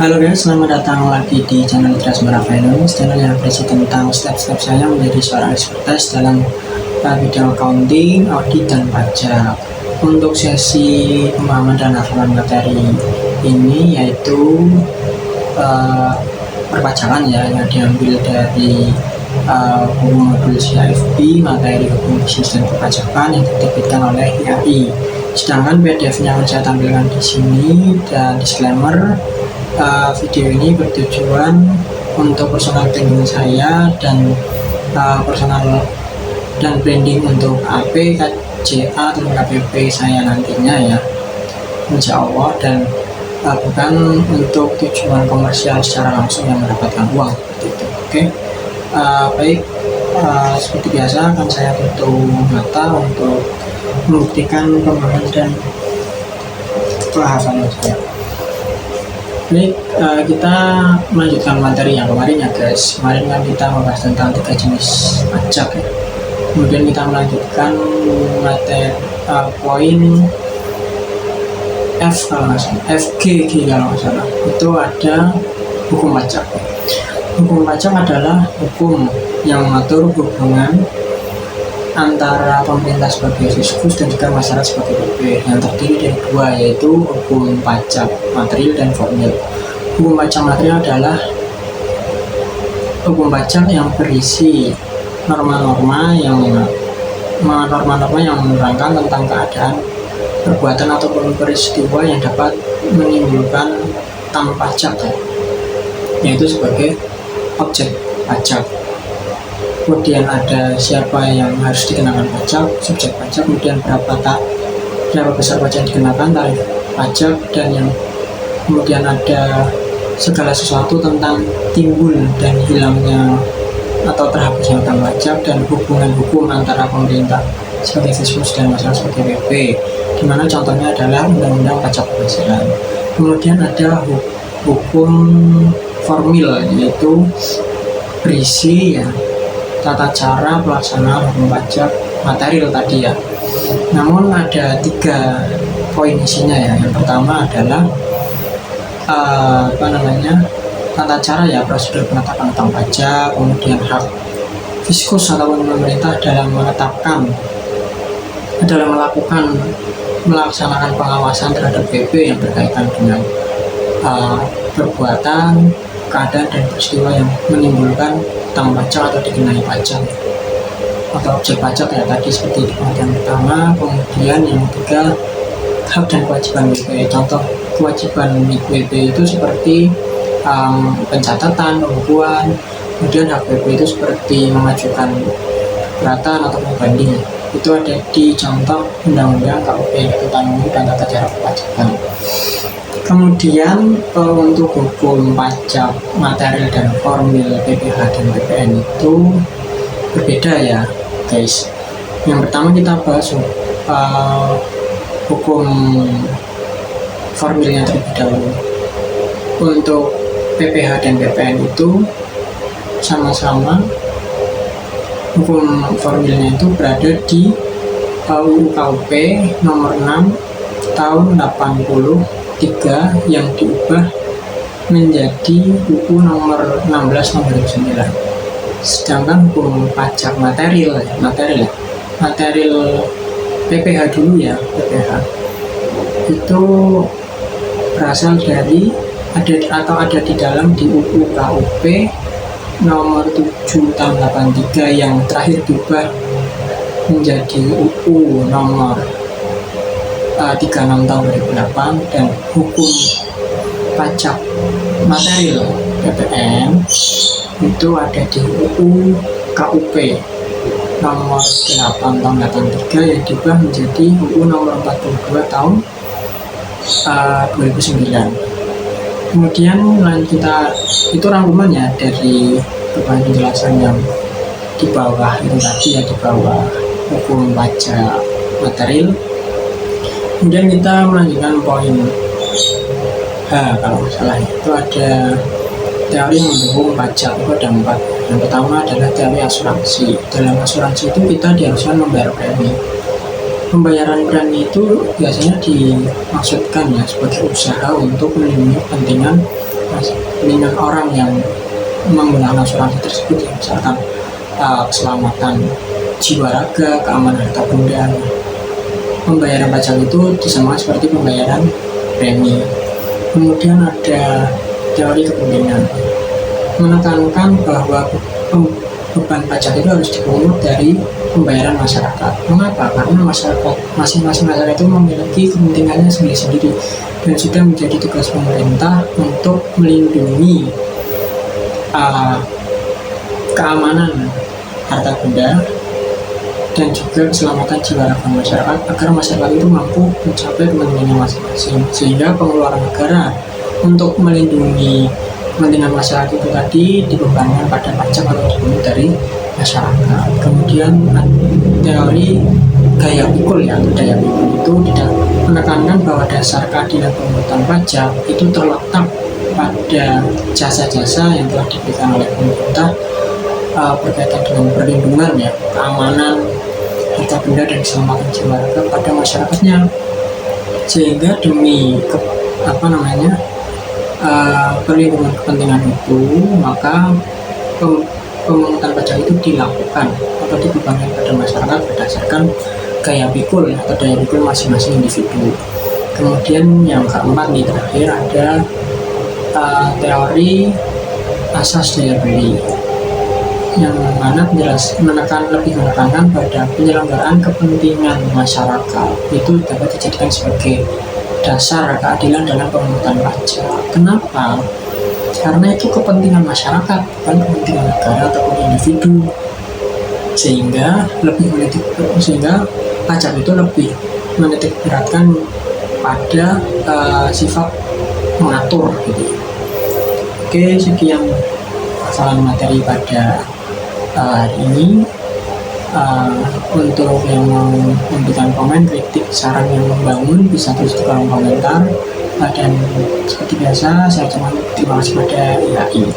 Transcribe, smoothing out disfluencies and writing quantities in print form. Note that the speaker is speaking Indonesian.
Halo guys, selamat datang lagi di channel Trasmara Finance, channel yang berisi tentang step-step saya menjadi seorang expertise dalam bidang accounting, audit, dan pajak. Untuk sesi pemahaman dan hafalan materi ini yaitu perpajakan ya, yang diambil dari buku modul CIFB, materi hukum bisnis dan perpajakan yang diterbitkan oleh IAI. Sedangkan PDF-nya akan saya tampilkan di sini, dan disclaimer, video ini bertujuan untuk personal branding saya dan personal dan branding untuk AP, KJA, dan KPP saya nantinya ya, insya Allah, dan bukan untuk tujuan komersial secara langsung yang mendapatkan uang gitu. Oke. Baik, seperti biasa akan saya tutup mata untuk membuktikan pemahaman dan kehafalan saya. Baik, kita melanjutkan materi yang kemarin ya guys. Kemarin kan kita membahas tentang 3 jenis pajak ya. Kemudian kita melanjutkan materi poin F kalau nggak salah, FGG kalau nggak salah. Itu ada hukum pajak. Hukum pajak adalah hukum yang mengatur hubungan antara pemerintah sebagai fiskus dan juga masyarakat sebagai PP, yang terdiri dari dua, yaitu hukum pajak material dan formil. Hukum pajak material adalah hukum pajak yang berisi norma-norma yang menerangkan tentang keadaan, perbuatan ataupun peristiwa yang dapat menimbulkan tambah pajak, yaitu sebagai objek pajak. Kemudian ada siapa yang harus dikenakan pajak, subjek pajak, kemudian berapa besar pajak yang dikenakan, tarif pajak, dan yang kemudian ada segala sesuatu tentang timbul dan hilangnya atau terhapusnya utang pajak, dan hubungan hukum antara pemerintah sebagai fiskus dan masyarakat sebagai PP, di mana contohnya adalah undang-undang pajak penghasilan. Kemudian ada hukum formil, yaitu berisi ya tata cara pelaksanaan hukum pajak material tadi ya. Namun ada 3 poin isinya ya. Yang pertama adalah tata cara ya, prosedur penetapan utang pajak, kemudian hak fiskus ataupun pemerintah dalam melaksanakan pengawasan terhadap PP yang berkaitan dengan perbuatan, keadaan, dan peristiwa yang menimbulkan utang pajak atau dikenai pajak atau objek pajak ya tadi, seperti di bagian pertama. Kemudian yang ketiga, hak dan kewajiban WP. Contoh kewajiban WP itu seperti pencatatan, pembukuan. Kemudian hak WP itu seperti mengajukan keberatan atau membanding. Itu ada di contoh undang-undang KUP, yaitu Tata dan Tata Cara Perpajakan. Kemudian untuk hukum pajak material dan formil PPh dan PPN itu berbeda ya guys. Yang pertama kita bahas hukum formilnya terlebih dahulu. Untuk PPh dan PPN itu sama-sama hukum formilnya itu berada di UU KUP nomor 6 tahun 83 yang diubah menjadi UU nomor 16 tahun 2009. Sedangkan hukum pajak material PPh dulu ya, PPh itu berasal dari ada di dalam di UU KUP nomor 7 tahun 83 yang terakhir diubah menjadi UU nomor 36 tahun 2008, dan hukum pajak material PPN itu ada di UU KUP nomor 8 tahun 83 yang diubah menjadi UU nomor 42 tahun 2009. Kemudian kita itu rangkumannya dari berbagai penjelasan yang di bawah itu tadi ya, di bawah hukum pajak material. Kemudian kita melanjutkan poin H kalau nggak salah, itu ada teori mendukung pajak. Itu ada 4. Yang pertama adalah teori asuransi. Dalam asuransi itu kita diharuskan membayar premi. Pembayaran premi itu biasanya dimaksudkan ya sebagai usaha untuk melindungi kepentingan kepentingan orang yang menggunakan asuransi tersebut, ya, misalkan keselamatan jiwa raga, keamanan harta benda. Pembayaran pajak itu disamakan seperti pembayaran premi. Kemudian ada teori kepentingan menekankan bahwa beban pajak itu harus dipungut dari pembayaran masyarakat. Mengapa? Karena masing-masing masyarakat itu memiliki kepentingannya sendiri-sendiri dan sudah menjadi tugas pemerintah untuk melindungi keamanan harta benda dan juga keselamatan jiwa raga masyarakat agar masyarakat itu mampu mencapai kepentingannya masing-masing. Sehingga pengeluaran negara untuk melindungi kepentingan masyarakat itu tadi dibebankan pada pajak atau dipungut dari masyarakat. Kemudian teori gaya pikul, ya, atau daya pikul itu tidak menekankan bahwa dasar keadilan pemungutan pajak itu terletak pada jasa-jasa yang telah diberikan oleh pemerintah berkaitan dengan perlindungan, ya, keamanan harta benda dan keselamatan jiwa raga pada masyarakatnya. Sehingga demi perlindungan kepentingan itu, maka pemungutan pajak itu dilakukan atau dibebankan pada masyarakat berdasarkan gaya pikul atau daya pikul masing-masing individu. Kemudian yang keempat nih, terakhir ada teori asas daya beli, yang mana lebih menekankan pada penyelenggaraan kepentingan masyarakat itu dapat dijadikan sebagai dasar keadilan dalam pemungutan pajak. Kenapa? Karena itu kepentingan masyarakat, bukan kepentingan negara ataupun individu, sehingga pajak itu lebih menitik beratkan pada sifat mengatur, gitu. Oke, sekian masalah materi pada hari ini. Untuk yang mau memberikan komen, kritik, saran yang membangun bisa tulis di kolom komentar. Dan seperti biasa, saya terima kasih pada IAI.